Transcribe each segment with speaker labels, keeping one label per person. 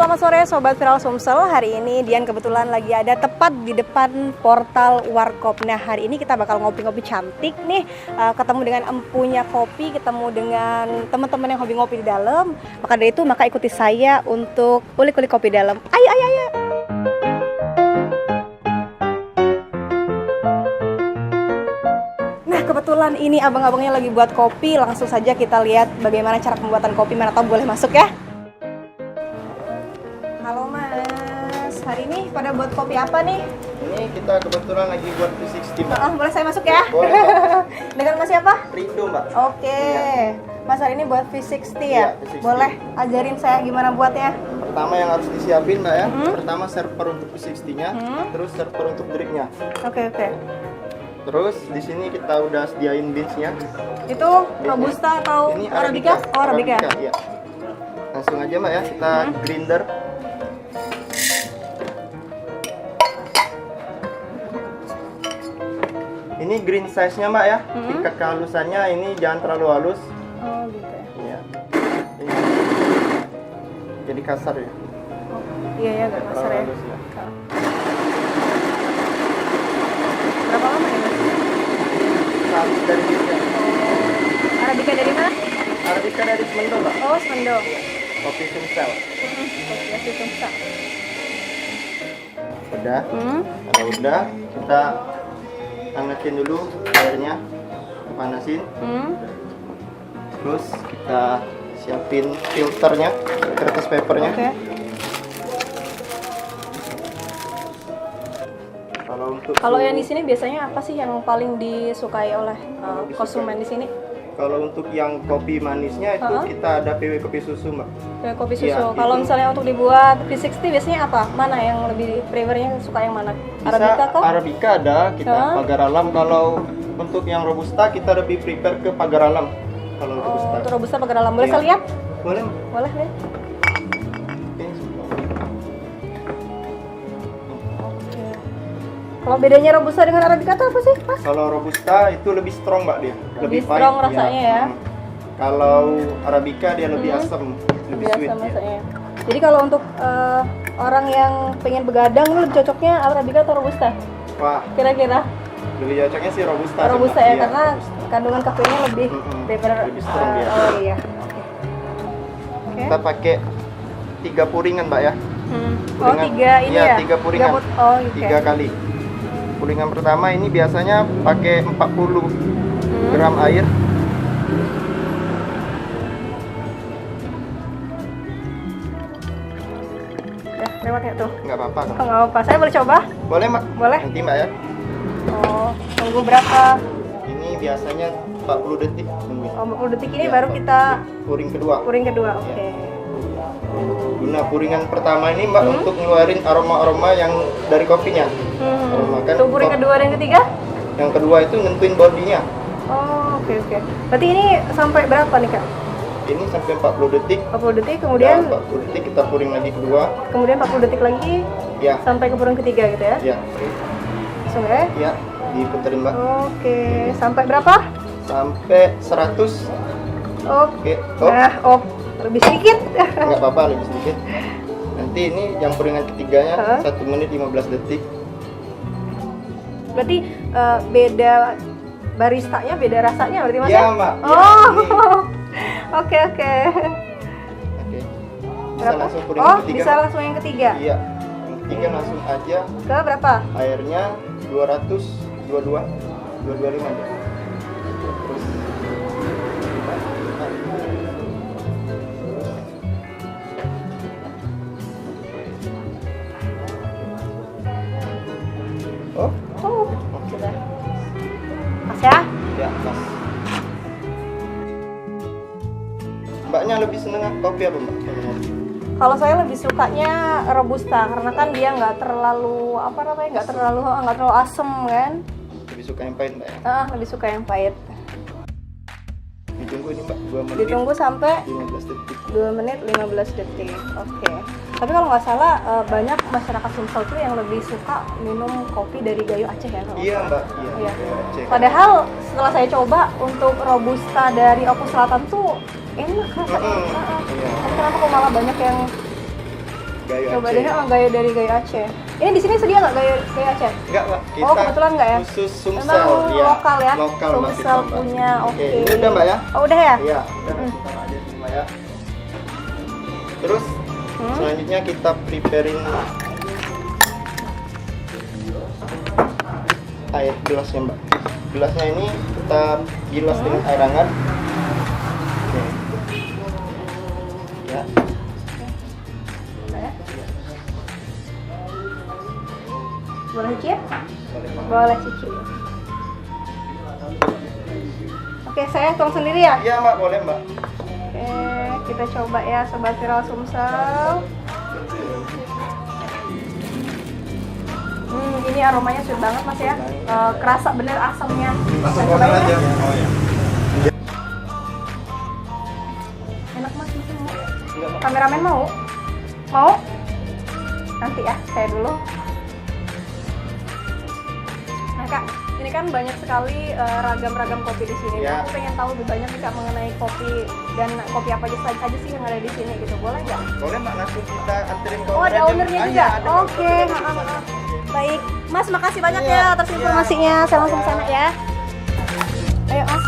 Speaker 1: selamat sore Sobat Viral Sumsel. Hari ini Dian kebetulan lagi ada tepat di depan portal Warkop. Nah, hari ini kita bakal ngopi-ngopi cantik nih, ketemu dengan empunya kopi, ketemu dengan teman-teman yang hobi ngopi di dalam. Maka dari itu, maka ikuti saya untuk ulik-ulik kopi dalam. Ayo, ayo, ayo. Nah, kebetulan ini abang-abangnya lagi buat kopi. Langsung saja kita lihat bagaimana cara pembuatan kopi. Mana tahu boleh masuk ya. Halo Mas, hari ini pada buat kopi apa nih?
Speaker 2: Ini kita kebetulan lagi buat V60 Mbak.
Speaker 1: Boleh saya masuk ya?
Speaker 2: Boleh Mbak.
Speaker 1: Dengan Mas siapa?
Speaker 2: Rindo Mbak.
Speaker 1: Oke,
Speaker 2: Iya.
Speaker 1: Mas hari ini buat V60 ya?
Speaker 2: Iya, V60.
Speaker 1: Boleh ajarin saya gimana buatnya?
Speaker 2: Pertama yang harus disiapin Mbak ya. Pertama server untuk V60-nya, terus server untuk dripnya.
Speaker 1: Oke.
Speaker 2: Terus di sini kita udah sediain beans-nya.
Speaker 1: Itu Robusta atau
Speaker 2: Ini
Speaker 1: Arabica? Oh, Arabica.
Speaker 2: Iya. Langsung aja Mbak ya, kita grinder. Ini green size-nya Mbak ya. Tingkat kehalusannya ini jangan terlalu halus.
Speaker 1: Oh gitu ya.
Speaker 2: Iya. Ini. Jadi kasar ya.
Speaker 1: Iya ya, agak kasar ya.
Speaker 2: Halus ya.
Speaker 1: Berapa lama ya Mas?
Speaker 2: Habis dari beans-nya.
Speaker 1: Arabica dari mana?
Speaker 2: Arabica dari Semendo Mbak.
Speaker 1: Oh, Semendo.
Speaker 2: Kopi Sumsel.
Speaker 1: Kopi Sumsel.
Speaker 2: Udah. Kalau udah, kita hangatin dulu airnya, panasin. Terus kita siapin filternya, kertas papernya.
Speaker 1: Oke. Kalau yang di sini biasanya apa sih yang paling disukai oleh konsumen di sini?
Speaker 2: Kalau untuk yang kopi manisnya itu kita ada PW kopi susu Mbak.
Speaker 1: Kayak kopi susu.
Speaker 2: Iya,
Speaker 1: Kalau
Speaker 2: itu.
Speaker 1: misalnya untuk dibuat V60 biasanya apa? Mana yang lebih prefernya suka yang mana?
Speaker 2: Bisa
Speaker 1: Arabica kah?
Speaker 2: Arabica ada, kita pagar alam. Kalau untuk yang robusta kita lebih prepare ke pagar alam. Kalau robusta.
Speaker 1: Untuk Robusta pagar alam. Boleh
Speaker 2: Iya.
Speaker 1: saya lihat?
Speaker 2: Boleh Mbak.
Speaker 1: Boleh nih.
Speaker 2: Oke.
Speaker 1: Kalau bedanya Robusta dengan Arabica itu apa sih, Mas?
Speaker 2: Kalau robusta itu lebih strong Mbak dia.
Speaker 1: Lebih
Speaker 2: pahit,
Speaker 1: strong rasanya ya.
Speaker 2: Kalau Arabica dia lebih asam, lebih sweet
Speaker 1: Biasa
Speaker 2: ya.
Speaker 1: masaknya. Jadi kalau untuk orang yang pengen begadang ini lebih cocoknya Arabica atau Robusta?
Speaker 2: Wah,
Speaker 1: Kira-kira
Speaker 2: lebih cocoknya sih robusta.
Speaker 1: Robusta
Speaker 2: Mbak.
Speaker 1: ya,
Speaker 2: Iya,
Speaker 1: karena
Speaker 2: robusta.
Speaker 1: kandungan kafeinnya lebih daripada
Speaker 2: lebih strong dia.
Speaker 1: Oh iya. Oke.
Speaker 2: Kita pakai 3 puringan Mbak ya.
Speaker 1: Oh, 3 ini
Speaker 2: iya,
Speaker 1: ya?
Speaker 2: 3 puringan.
Speaker 1: Oh, oke.
Speaker 2: 3 kali. Puringan pertama ini biasanya pakai 40 gram air.
Speaker 1: Ya, lewat ya tuh.
Speaker 2: Nggak apa-apa.
Speaker 1: Oh, nggak apa-apa. Saya boleh coba?
Speaker 2: Boleh Mbak?
Speaker 1: Boleh.
Speaker 2: Nanti Mbak ya.
Speaker 1: Oh, tunggu berapa?
Speaker 2: Ini biasanya 40 detik nungguin.
Speaker 1: Oh, 40 detik ini
Speaker 2: Iya,
Speaker 1: baru kita
Speaker 2: puring kedua.
Speaker 1: puring kedua. Oke.
Speaker 2: Guna puringan pertama ini Mbak untuk ngeluarin aroma-aroma yang dari kopinya. Aroma kan.
Speaker 1: Tuh puring kedua dan ketiga?
Speaker 2: Yang kedua itu nentuin bodinya.
Speaker 1: Oh, oke. Berarti ini sampai berapa nih, Kak?
Speaker 2: Ini sampai 40 detik.
Speaker 1: 40 detik, kemudian
Speaker 2: 40 detik kita puring lagi kedua.
Speaker 1: kemudian 40 detik lagi
Speaker 2: Ya.
Speaker 1: sampai ke puring ketiga gitu ya?
Speaker 2: Ya.
Speaker 1: Langsung ya?
Speaker 2: Ya, diputerin Mbak.
Speaker 1: Oke, sampai berapa?
Speaker 2: Sampai 100.
Speaker 1: Oke.
Speaker 2: Oke.
Speaker 1: Nah, lebih sedikit.
Speaker 2: Nggak apa-apa, lebih sedikit. Nanti ini yang puringan ketiganya 1 menit 15 detik.
Speaker 1: Berarti beda baristanya, beda rasanya berarti Mas
Speaker 2: Iya,
Speaker 1: ya?
Speaker 2: Mbak. Ya,
Speaker 1: Oh.
Speaker 2: ini.
Speaker 1: Oke.
Speaker 2: Oke. Bisa
Speaker 1: Berapa?
Speaker 2: langsung puringan
Speaker 1: Oh,
Speaker 2: ketiga.
Speaker 1: bisa langsung yang ketiga.
Speaker 2: Iya. Yang ketiga langsung aja
Speaker 1: Ke berapa?
Speaker 2: airnya 222 225 ya. Terus Oh,
Speaker 1: Oh, sudah. Mas ya?
Speaker 2: ya, Mas. Mbaknya lebih seneng kopi apa, Mbak?
Speaker 1: Kalau saya lebih sukanya Robusta karena kan dia nggak terlalu nggak terlalu asem kan.
Speaker 2: Lebih suka yang pahit, Mbak ya?
Speaker 1: Lebih suka yang pahit.
Speaker 2: Ditunggu ini, Mbak, 2 menit
Speaker 1: Ditunggu sampai
Speaker 2: 15 detik.
Speaker 1: 2 menit 15 detik. Oke. Tapi kalau nggak salah banyak masyarakat Sumsel tuh yang lebih suka minum kopi dari Gayo Aceh ya kalau
Speaker 2: Iya,
Speaker 1: nggak
Speaker 2: Mbak.
Speaker 1: salah.
Speaker 2: Iya.
Speaker 1: Iya.
Speaker 2: Cek.
Speaker 1: Padahal setelah saya coba untuk Robusta dari Opus Selatan tuh enak rasanya.
Speaker 2: Iya.
Speaker 1: Tapi kenapa kok malah banyak yang
Speaker 2: Gayo
Speaker 1: Coba
Speaker 2: Aceh.
Speaker 1: deh, gaya dari Gayo Aceh. Ini di sini sedia nggak Gayo Aceh?
Speaker 2: Enggak, Mbak. Kita
Speaker 1: Kebetulan nggak ya?
Speaker 2: khusus Sumsel.
Speaker 1: Memang
Speaker 2: Ya.
Speaker 1: lokal ya?
Speaker 2: Lokal, Mbak,
Speaker 1: Sumsel
Speaker 2: kita, Mbak.
Speaker 1: punya, oke.
Speaker 2: Ini udah, Mbak ya?
Speaker 1: Oh, udah ya?
Speaker 2: Iya, udah kita aja sini, Mbak ya. Terus selanjutnya kita preparein air gelasnya, Mbak. Gelasnya ini kita gilas dengan air hangat. Oke. Ya.
Speaker 1: Boleh cicip? Boleh cicip. Oke, saya tuang sendiri ya?
Speaker 2: Iya, Mbak, boleh, Mbak.
Speaker 1: Oke, kita coba ya Sobat Viral Sumsel. Ini aromanya sweet banget Mas ya. Kerasa bener asamnya.
Speaker 2: Langsung
Speaker 1: Saya
Speaker 2: makan
Speaker 1: cobain
Speaker 2: aja.
Speaker 1: ya.
Speaker 2: Oh ya.
Speaker 1: Enak Mas, mungkin mau.
Speaker 2: Enggak, Mbak.
Speaker 1: Kameramen mau? Mau? Nanti ya, saya dulu. Nah Kak, ini kan banyak sekali ragam-ragam kopi di sini.
Speaker 2: Ya.
Speaker 1: Nah, aku pengen tahu lebih banyak nih Kak mengenai kopi dan kopi apa aja sih yang ada di sini gitu. Boleh nggak?
Speaker 2: Boleh, Mbak, langsung kita anterin ke
Speaker 1: Oh, ada
Speaker 2: aja.
Speaker 1: ownernya
Speaker 2: Ah,
Speaker 1: juga?
Speaker 2: iya, ada, Mbak.
Speaker 1: Oke, baik. Mas, makasih banyak
Speaker 2: Iya.
Speaker 1: ya atas informasinya. Saya langsung ke sana ya. Ayo, Mas.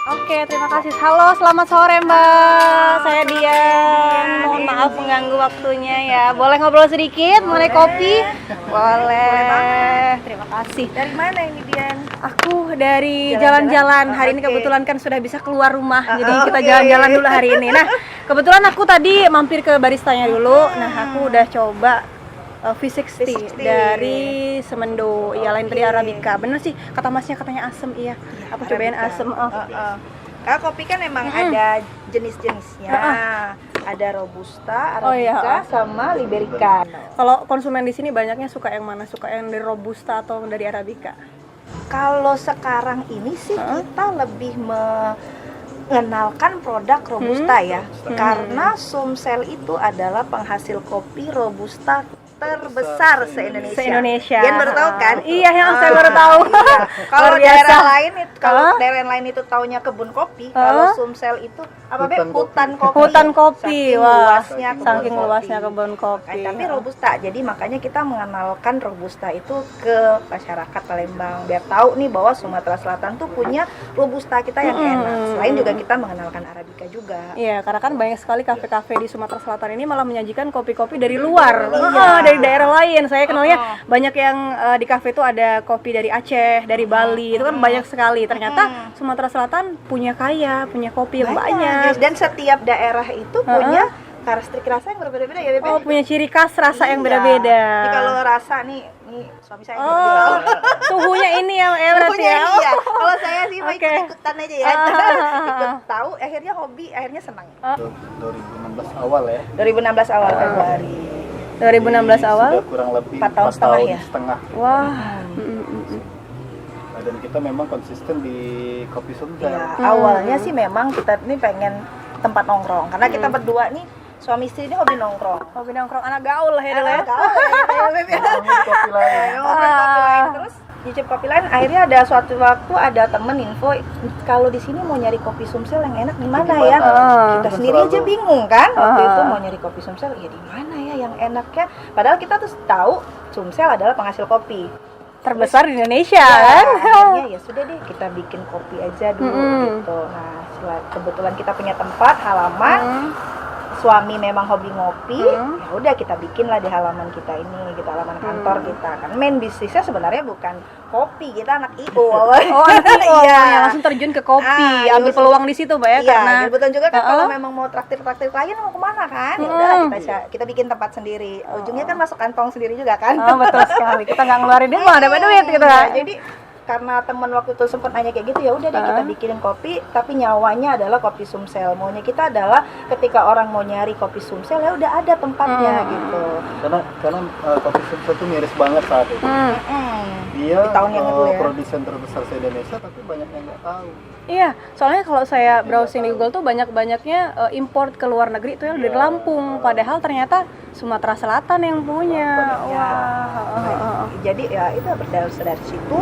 Speaker 1: Oke, terima kasih. Halo, selamat sore Mbak. Saya Dian. Mohon maaf mengganggu waktunya ya. Boleh ngobrol sedikit mengenai kopi? Boleh. Terima kasih.
Speaker 3: Dari mana ini Dian?
Speaker 1: Aku dari
Speaker 3: Jalan-jalan?
Speaker 1: jalan-jalan. Hari ini
Speaker 3: Oke.
Speaker 1: kebetulan kan sudah bisa keluar rumah. Jadi
Speaker 3: oke.
Speaker 1: kita jalan-jalan dulu hari ini. Nah, kebetulan aku tadi mampir ke baristanya dulu. Nah, aku udah coba V60
Speaker 3: V60.
Speaker 1: dari Semendo. Iya, lain tadi Arabica. Bener sih kata Masnya, katanya asem. Iya. Aku cobain
Speaker 3: Arabica.
Speaker 1: asem.
Speaker 3: Karena kopi kan emang ada jenis-jenisnya. Ada Robusta,
Speaker 1: Oh, iya.
Speaker 3: Arabica, sama Liberica.
Speaker 1: Kalau konsumen di sini banyaknya suka yang mana? Suka yang dari Robusta atau dari Arabica?
Speaker 3: Kalau sekarang ini sih kita lebih mengenalkan produk Robusta ya. Karena Sumsel itu adalah penghasil kopi Robusta terbesar se-Indonesia.
Speaker 1: Se-Indonesia.
Speaker 3: Dian baru tahu kan?
Speaker 1: Iya, yang saya baru tahu.
Speaker 3: Iya. Kalau
Speaker 1: Luar biasa.
Speaker 3: daerah lain itu, kalau daerah lain itu taunya kebun kopi, kalau Sumsel itu apa Beb? Hutan kopi.
Speaker 1: Hutan kopi.
Speaker 3: Saking
Speaker 1: Wah,
Speaker 3: luasnya kebun
Speaker 1: saking
Speaker 3: kopi.
Speaker 1: luasnya kebun kopi.
Speaker 3: Tapi Robusta. Jadi makanya kita mengenalkan Robusta itu ke masyarakat Palembang biar tahu nih bahwa Sumatera Selatan tuh punya Robusta kita yang enak. Selain juga kita mengenalkan Arabica juga.
Speaker 1: Iya, karena kan banyak sekali kafe-kafe di Sumatera Selatan ini malah menyajikan kopi-kopi dari luar, dari daerah lain. Saya kenalnya banyak yang di kafe itu ada kopi dari Aceh, dari Bali, itu kan banyak sekali. Ternyata Sumatera Selatan punya kopi yang banyak.
Speaker 3: Dan setiap daerah itu punya karakteristik rasa yang berbeda-beda ya, Beb.
Speaker 1: Oh, punya ciri khas rasa yang
Speaker 3: Iya.
Speaker 1: beda-beda.
Speaker 3: Jadi kalau rasa nih suami saya
Speaker 1: Oh,
Speaker 3: bilang.
Speaker 1: suhunya ini ya, berarti
Speaker 3: Punya
Speaker 1: ya.
Speaker 3: iya. Kalau saya sih mau
Speaker 1: Oke.
Speaker 3: ikut-ikutan aja ya. Ikut tahu, akhirnya hobi, akhirnya senang.
Speaker 4: 2016 awal ya.
Speaker 3: 2016 awal Februari.
Speaker 1: 2016 awal.
Speaker 4: Sudah kurang lebih
Speaker 3: 4 tahun setengah ya?
Speaker 4: setengah.
Speaker 1: Wah.
Speaker 4: Dan kita memang konsisten di kopi Sumsel.
Speaker 3: Ya, awalnya sih memang kita ini pengen tempat nongkrong karena kita berdua nih suami istri ini hobi nongkrong.
Speaker 1: Hobi nongkrong anak gaul lah ya dulu ya.
Speaker 3: Gaul ya, gitu ya, Beb, ya.
Speaker 4: Di kopi lain.
Speaker 3: Ngobrol kopi lain terus nyicip kopi lain. Akhirnya ada suatu waktu ada temen info kalau di sini mau nyari kopi Sumsel yang enak di mana ya? Kita sendiri aja bingung kan waktu itu mau nyari kopi Sumsel ya di mana ya yang enaknya? Padahal kita tuh tahu Sumsel adalah penghasil kopi
Speaker 1: Terbesar di Indonesia
Speaker 3: ya,
Speaker 1: kan.
Speaker 3: akhirnya ya sudah deh kita bikin kopi aja dulu gitu. Nah kebetulan kita punya tempat halaman. Suami memang hobi ngopi, ya udah kita bikin lah di halaman kita ini, kita halaman kantor kita kan. Main bisnisnya sebenarnya bukan kopi, kita anak IO.
Speaker 1: Oh, anak IO,
Speaker 3: Iya.
Speaker 1: ya, langsung terjun ke kopi,
Speaker 3: Ah,
Speaker 1: ambil
Speaker 3: iya,
Speaker 1: peluang di situ, Mbak ya,
Speaker 3: Iya,
Speaker 1: karena
Speaker 3: kebetulan juga kan kalau memang mau traktir klien mau kemana kan? Ya udahlah kita bikin tempat sendiri. Ujungnya kan masuk kantong sendiri juga kan.
Speaker 1: oh, betul sekali. Kita nggak ngeluarin duit, malah dapat duit gitu
Speaker 3: Iya,
Speaker 1: kan.
Speaker 3: jadi karena temen waktu itu sempat nanya kayak gitu ya udah deh kita bikinin kopi tapi nyawanya adalah kopi Sumsel. Maunya kita adalah ketika orang mau nyari kopi Sumsel ya udah ada tempatnya gitu.
Speaker 4: Karena kopi Sumsel itu miris banget saat itu. Dia
Speaker 3: Di tahun yang kedua ya.
Speaker 4: produsen terbesar se Indonesia tapi banyak yang nggak tahu.
Speaker 1: Iya, soalnya kalau saya browsing di Google tuh banyak-banyaknya import ke luar negeri itu yang dari Lampung, padahal ternyata Sumatera Selatan yang punya.
Speaker 3: Ya. Jadi ya itu berdasar dari situ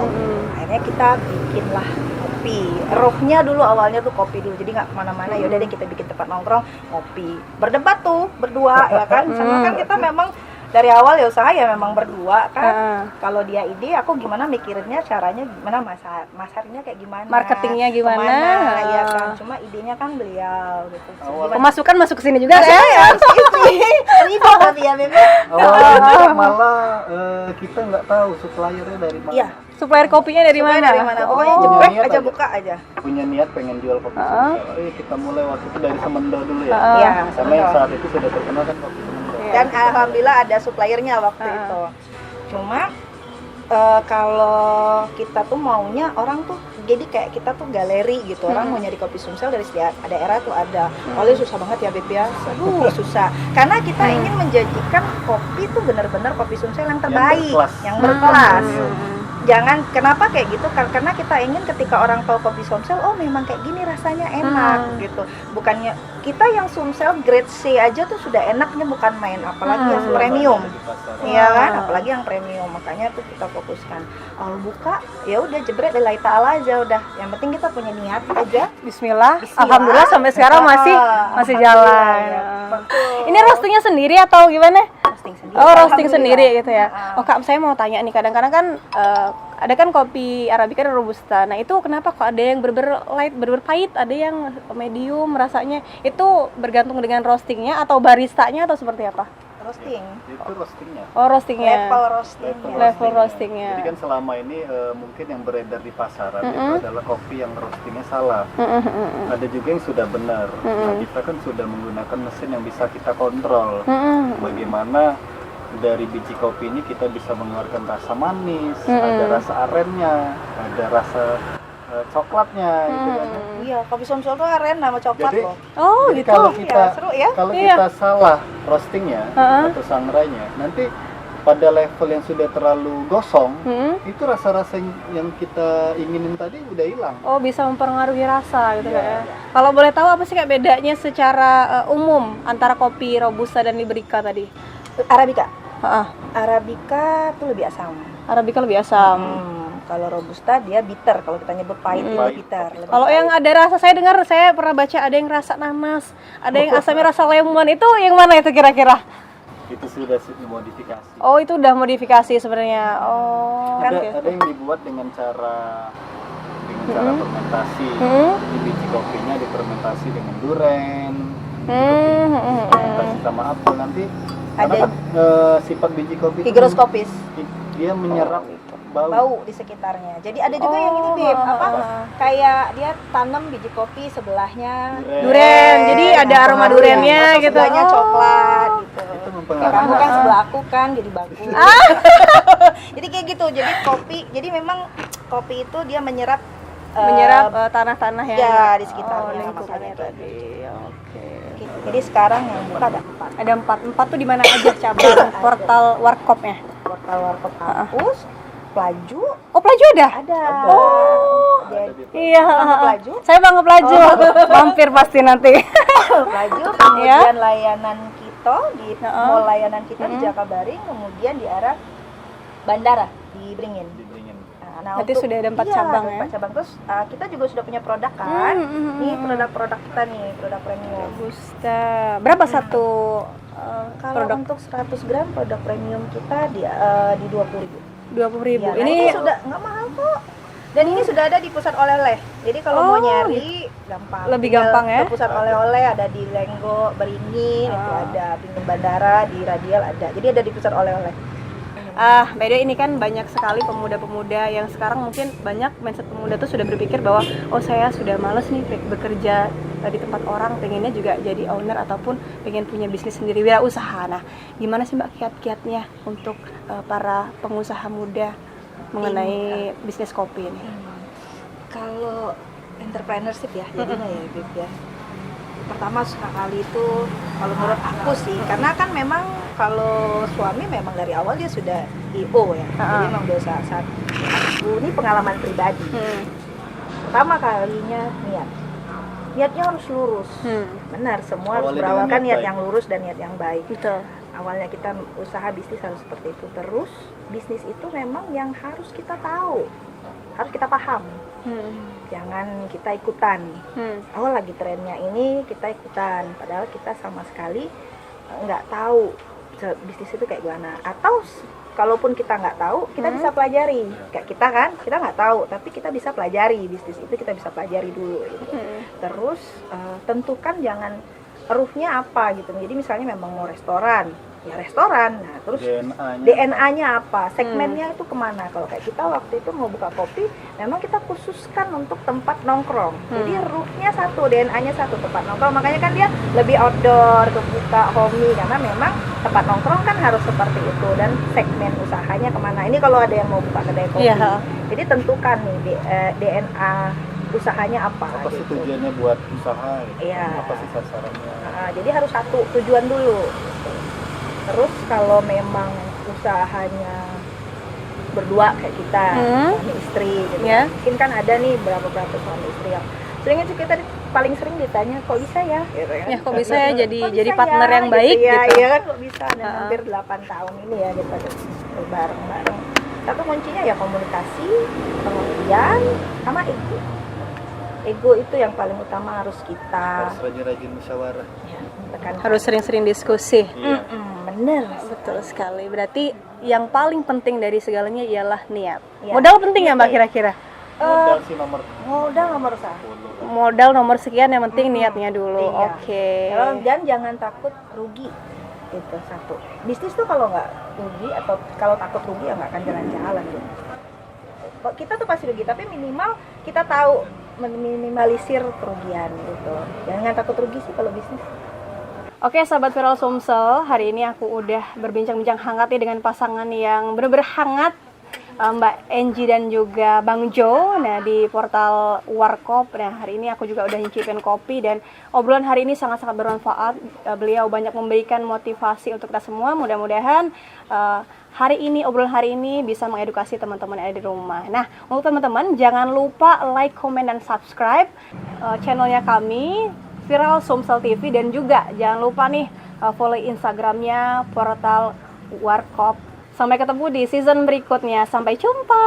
Speaker 3: akhirnya kita bikinlah kopi. Rohnya dulu awalnya tuh kopi dulu. Jadi nggak kemana-mana. Yaudah deh kita bikin tempat nongkrong ngopi. Berdebat tuh berdua ya kan. Sama kan kita memang dari awal ya usaha ya memang berdua kan. Kalau dia ide, aku gimana mikirinnya, caranya gimana, masarnya kayak gimana,
Speaker 1: Marketingnya gimana.
Speaker 3: kemana, ya kan. Cuma idenya kan beliau gitu.
Speaker 1: Pemasukan masuk ke sini juga kan?
Speaker 3: Ya, riba tapi ya memang.
Speaker 4: Awalnya malah kita nggak tahu suppliernya dari mana.
Speaker 3: Iya.
Speaker 1: Supplier kopinya dari mana?
Speaker 3: Dari mana? Pokoknya
Speaker 1: Oh.
Speaker 3: jebrek
Speaker 4: Niat
Speaker 3: aja
Speaker 4: aja.
Speaker 3: buka aja.
Speaker 4: Punya niat pengen jual kopi Sumsel. Kita mulai waktu itu dari Semendo dulu ya.
Speaker 3: Iya,
Speaker 4: Karena yang
Speaker 3: betul.
Speaker 4: saat itu sudah terkenal kan kopi Semendo.
Speaker 3: Dan alhamdulillah ada suppliernya waktu itu. Cuma kalau kita tuh maunya orang tuh jadi kayak kita tuh galeri gitu. Orang mau nyari kopi Sumsel dari setiap daerah tuh ada. Oleh susah banget ya Beb ya. Aduh, susah. Karena kita ingin menjanjikan kopi tuh benar-benar kopi Sumsel yang terbaik, yang berkelas. Jangan, kenapa kayak gitu? Karena kita ingin ketika orang tahu kopi Sumsel, oh memang kayak gini rasanya enak gitu. Bukannya kita yang Sumsel grade C aja tuh sudah enaknya, bukan main, apalagi yang premium. Iya kan, apalagi yang premium. Makanya tuh kita fokuskan. Kalau buka ya udah jebret lillahi ta'ala aja udah. Yang penting kita punya niat aja.
Speaker 1: Bismillah. Alhamdulillah sampai sekarang masih jalan.
Speaker 3: Ya,
Speaker 1: Ini roastingnya sendiri atau gimana?
Speaker 3: roasting sendiri.
Speaker 1: Oh, roasting
Speaker 3: Alhamdulillah.
Speaker 1: sendiri gitu ya. Oh Kak, saya mau tanya nih, kadang-kadang kan ada kan kopi Arabica dan Robusta. Nah, itu kenapa kok ada yang bener-bener light, bener-bener pahit, ada yang medium rasanya? Itu bergantung dengan roastingnya atau baristanya atau seperti apa?
Speaker 3: Roasting.
Speaker 4: Itu roastingnya.
Speaker 1: Oh, roastingnya.
Speaker 3: Level roastingnya.
Speaker 1: Level roastingnya.
Speaker 4: Jadi kan selama ini mungkin yang beredar di pasaran itu adalah kopi yang roastingnya salah. Ada juga yang sudah benar. Nah, kita kan sudah menggunakan mesin yang bisa kita kontrol. Bagaimana dari biji kopi ini kita bisa mengeluarkan rasa manis, ada rasa arennya, ada rasa coklatnya gitu kan.
Speaker 3: Iya, kopi Sumsel tuh aren sama coklat
Speaker 4: Jadi,
Speaker 3: loh.
Speaker 1: Oh,
Speaker 4: Jadi
Speaker 1: gitu.
Speaker 4: kalau kita
Speaker 3: Iya, seru ya.
Speaker 4: kalau
Speaker 1: Iya.
Speaker 4: kita salah roastingnya atau sangrainya, nanti pada level yang sudah terlalu gosong, itu rasa-rasa yang kita inginin tadi udah hilang.
Speaker 1: Oh, bisa mempengaruhi rasa gitu
Speaker 4: Iya.
Speaker 1: Kak ya. Kalau boleh tahu apa sih Kak bedanya secara umum antara kopi Robusta dan Liberica tadi?
Speaker 3: Arabica.
Speaker 1: Heeh.
Speaker 3: Arabica tuh lebih asam.
Speaker 1: Arabica lebih asam.
Speaker 3: Kalau Robusta dia bitter, kalau kita nyebut pahit itu
Speaker 4: Pahit.
Speaker 3: bitter. lebih
Speaker 1: Kalau
Speaker 3: pahit.
Speaker 1: yang ada rasa, saya dengar, saya pernah baca ada yang rasa nanas, ada yang asamnya rasa lemon, itu yang mana itu kira-kira?
Speaker 4: Itu sudah dimodifikasi.
Speaker 1: Oh, itu udah modifikasi sebenarnya. Oh,
Speaker 4: Ada yang dibuat dengan cara fermentasi. Jadi biji kopinya difermentasi dengan duren, fermentasi sama apel nanti. Karena
Speaker 3: Ada-
Speaker 4: kan sifat biji kopi itu
Speaker 3: Hygroscopis,
Speaker 4: dia menyerap bau.
Speaker 3: bau di sekitarnya. Jadi ada juga yang ini Beb, apa? Kayak dia tanam biji kopi sebelahnya
Speaker 1: Duren, jadi ada aroma durennya gitu.
Speaker 3: sebelahnya
Speaker 1: Oh.
Speaker 3: coklat gitu.
Speaker 4: Itu
Speaker 3: Kayak
Speaker 4: mempengaruhi.
Speaker 3: kamu kan sebelah aku kan jadi bagus. Jadi kayak gitu. Jadi kopi, jadi memang kopi itu dia menyerap
Speaker 1: Tanah-tanah yang
Speaker 3: ya di sekitarnya,
Speaker 1: lingkungannya
Speaker 3: makanya
Speaker 1: tadi. Oke.
Speaker 3: Jadi sekarang yang buka ada 4.
Speaker 1: Ada 4 tuh di mana aja cabang portal warkopnya?
Speaker 3: Portal Warkop Kampus, Pelaju,
Speaker 1: Oh, Pelaju ada?
Speaker 3: ada.
Speaker 1: Oh.
Speaker 3: Jadi,
Speaker 1: Iya,
Speaker 3: Bangga Pelaju.
Speaker 1: saya Bangga Pelaju. Mampir pasti nanti.
Speaker 3: Pelaju, kemudian layanan kita di mall layanan kita di Jakabaring, kemudian di arah bandara di Beringin. Nah,
Speaker 1: Berarti sudah ada 4 cabang ya?
Speaker 3: 4 cabang. Terus kita juga sudah punya produk kan. Ini produk-produk kita nih, produk premium.
Speaker 1: Robusta. Berapa satu
Speaker 3: Kalau
Speaker 1: produk?
Speaker 3: untuk 100 gram produk premium kita di 20.000.
Speaker 1: 20.000.
Speaker 3: Ya, nah
Speaker 1: Ini
Speaker 3: ini sudah nggak mahal kok. Dan ini sudah ada di pusat oleh-oleh. Jadi kalau mau nyari gampang.
Speaker 1: Lebih
Speaker 3: Tinggal
Speaker 1: gampang ya?
Speaker 3: ke pusat oleh-oleh ada di Lenggo, Beringin, itu ada pintu bandara, di Radial ada. Jadi ada di pusat oleh-oleh.
Speaker 1: by the way, ini kan banyak sekali pemuda-pemuda yang sekarang mungkin banyak mindset pemuda tuh sudah berpikir bahwa oh saya sudah males nih bekerja di tempat orang, pengennya juga jadi owner ataupun pengen punya bisnis sendiri, wirausaha. Nah, gimana sih Mbak kiat-kiatnya untuk para pengusaha muda mengenai bisnis kopi ini?
Speaker 3: Kalau entrepreneurship ya jadinya ya Bib ya. Pertama sekali itu kalau menurut aku sih, karena kan memang kalau suami memang dari awal dia sudah IO ya, jadi memang udah saat aku ini pengalaman pribadi. Pertama kalinya niatnya harus lurus. Benar, semua harus
Speaker 4: Awalnya
Speaker 3: berawal
Speaker 4: dengan
Speaker 3: kan
Speaker 4: niat
Speaker 3: niat
Speaker 4: baik.
Speaker 3: yang lurus dan niat yang baik.
Speaker 1: Betul.
Speaker 3: Awalnya kita usaha bisnis harus seperti itu. Terus bisnis itu memang yang harus kita tahu harus kita paham. Jangan kita ikutan. Oh lagi trennya ini kita ikutan, padahal kita sama sekali nggak tahu bisnis itu kayak gimana. Atau kalaupun kita nggak tahu, kita bisa pelajari. Kayak kita kan, kita nggak tahu, tapi kita bisa pelajari bisnis itu, kita bisa pelajari dulu. Gitu. Terus tentukan jangan ruhnya apa gitu. Jadi misalnya memang mau restoran, ya restoran. Nah terus DNA-nya apa, segmennya itu kemana. Kalau kayak kita waktu itu mau buka kopi, memang kita khususkan untuk tempat nongkrong. Jadi ruhnya satu, DNA-nya satu, tempat nongkrong. Makanya kan dia lebih outdoor, kebuka, homey, karena memang tempat nongkrong kan harus seperti itu. Dan segmen usahanya kemana. Ini kalau ada yang mau buka kedai kopi, jadi tentukan nih DNA usahanya apa
Speaker 4: sih
Speaker 3: gitu.
Speaker 4: tujuannya buat usaha, apa sih sasarannya.
Speaker 3: Jadi harus satu tujuan dulu. Terus kalau memang usahanya berdua kayak kita, suami istri gitu. Mungkin kan ada nih berapa suami istri yang seringnya kita paling sering ditanya kok bisa ya gitu kan.
Speaker 1: Ya kok bisa ya jadi
Speaker 3: bisa
Speaker 1: partner
Speaker 3: ya,
Speaker 1: yang baik
Speaker 3: gitu.
Speaker 1: gitu.
Speaker 3: Iya kan kok bisa, dan hampir 8 tahun ini ya kita bareng-bareng. Satu kuncinya ya komunikasi, pengertian, sama ego. Ego itu yang paling utama harus kita
Speaker 4: Harus rajin-rajin musyawarah.
Speaker 3: tekankan.
Speaker 1: Harus sering-sering diskusi.
Speaker 3: Bener.
Speaker 1: Betul sekali. Berarti yang paling penting dari segalanya ialah niat.
Speaker 3: Ya.
Speaker 1: Modal penting ya Mbak kira-kira?
Speaker 4: Modal sih nomor
Speaker 3: Modal nomor satu.
Speaker 1: Modal nomor sekian, yang penting niatnya dulu.
Speaker 3: Iya.
Speaker 1: Oke.
Speaker 3: Dan jangan takut rugi. Itu satu. Bisnis tuh kalau nggak rugi atau kalau takut rugi ya nggak akan jalan-jalan gitu. Kita tuh pasti rugi, tapi minimal kita tahu meminimalisir kerugian gitu. Jangan takut rugi sih kalau bisnis.
Speaker 1: Oke, sahabat Viral Sumsel, hari ini aku udah berbincang-bincang hangat nih dengan pasangan yang bener-bener hangat, Mbak Enji dan juga Bang Jo. Nah, di portal Warkop. Nah, hari ini aku juga udah nyicipin kopi dan obrolan hari ini sangat-sangat bermanfaat. Beliau banyak memberikan motivasi untuk kita semua. Mudah-mudahan obrolan hari ini bisa mengedukasi teman-teman yang ada di rumah. Nah, untuk teman-teman jangan lupa like, comment, dan subscribe channelnya kami Viral Sumsel TV, dan juga jangan lupa nih follow Instagramnya portal Warkop. Sampai ketemu di season berikutnya. Sampai jumpa.